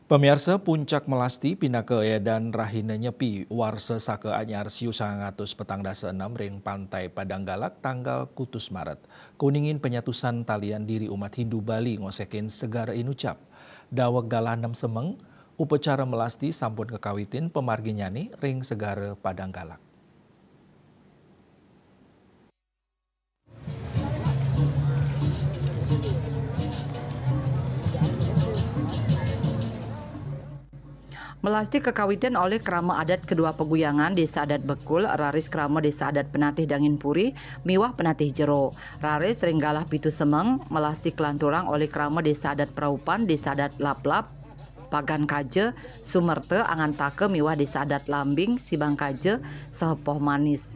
Pemirsa Puncak Melasti Pinake dan Rahina Nyepi Warse Sake Anyar Siu 100 petang dasa 6 ring Pantai Padang Galak tanggal kutus Maret. Kuningin penyatusan talian diri umat Hindu Bali ngosekin segara inucap. Daweg galah 6 semeng, upacara melasti sampun kekawitin pemargi nyani ring segara Padang Galak. Melasti kekawitan oleh krama adat kedua peguyangan Desa Adat Bekul, Raris krama Desa Adat Penatih Dangin Puri, Miwah Penatih Jero. Raris Ringgalah Pitu Semeng, melasti kelanturang oleh krama Desa Adat Praupan, Desa Adat Laplap, Pagan Kaje, Sumerte, Angantake, Miwah Desa Adat Lambing, Sibang Kaje, Sehepoh Manis.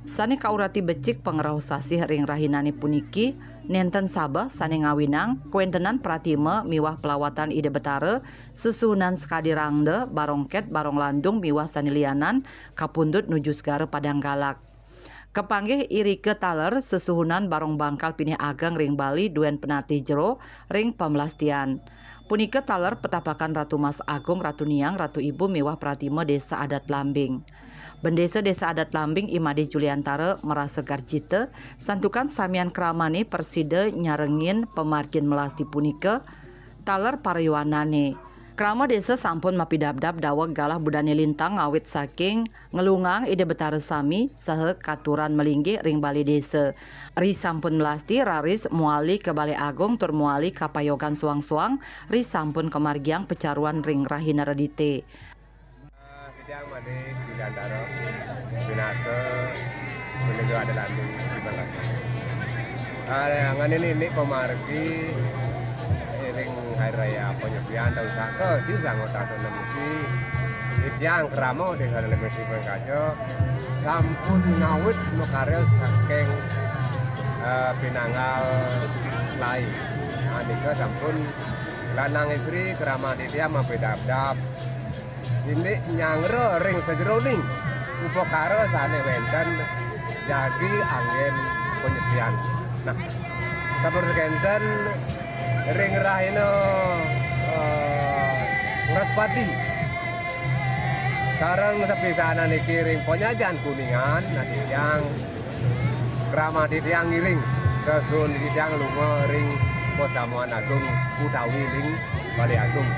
Sani kaurati becik pengerau sasih ring rahinani puniki, nenten sabah sani ngawinang, kuentenan pratime miwah pelawatan ide betare, sesuhunan sekadi rangde, barongket, barong landung miwah sani lianan, kapundut nuju segara Padang Galak. Kepanggih iri ke taler sesuhunan barong bangkal pinih ageng ring Bali duen penatih jero ring pemelastian. Punika taler petapakan Ratu Mas Agung, Ratu Niang, Ratu Ibu miwah pratime Desa Adat Lambing. Bendesa Desa Adat Lambing Imadi Juliantara merasa garjite, santukan samian kramani perside nyarengin pemargin melasti punika, taler parayuanane. Krama desa sampun mapidabdab daweg galah budane lintang ngawit saking ngelungang ide betara sami sahe katuran melinggi ring Bali desa. Ri sampun melasti raris muali ke Balai Agung tur muali kapayogan suang-suang ri sampun kemargiang pecaruan ring Rahina Redite. Sidang mani Juliantara, Pinake, menuju ada landung di Bangladesh. Ngan ini pemargi ring hari raya penyepian tahun satu di sanggota tahun musi yang keramo dengan lebih sibuk kajo sampun ngawit nukarel saking pinanggal lain. Anika sampun lanang istri kerama dia mapedap-dap. Ini nyangre ring sejeroning upakara sane wenten jadi angin penyepian. Nah, sabar kenten ring rahino Nguraspati. Sarang sepisanan iki ring penyajian kuningan nanti yang krama yang ngiring kesun yang lunga ring Podamuan Agung Utawi ring Balai Agung.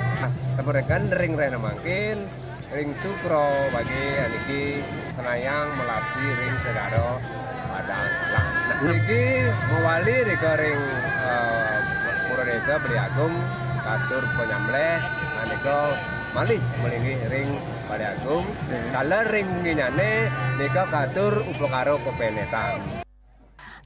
Temerkan ring rena mangkin ring cukro bagi aniki Senayang melasti ring segaro Padang Galak. Nah, iki mewali ke ring Pura Desa Balai Agung katur penyambleh aniko malih melingi ring Balai Agung. Kalau ring nginyane nika katur upakaro kepenetan.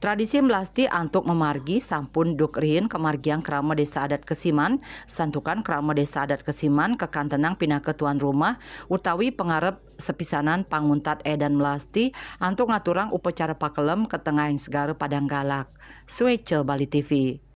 Tradisi melasti antuk memargi sampun dukrihin kemargiang krama Desa Adat Kesiman, santukan krama Desa Adat Kesiman kekantenang pinake tuan rumah utawi pengarep sepisanan panguntat edan melasti antuk ngaturang upacara pakelem ketengahing segara Padang Galak. Swece Bali TV.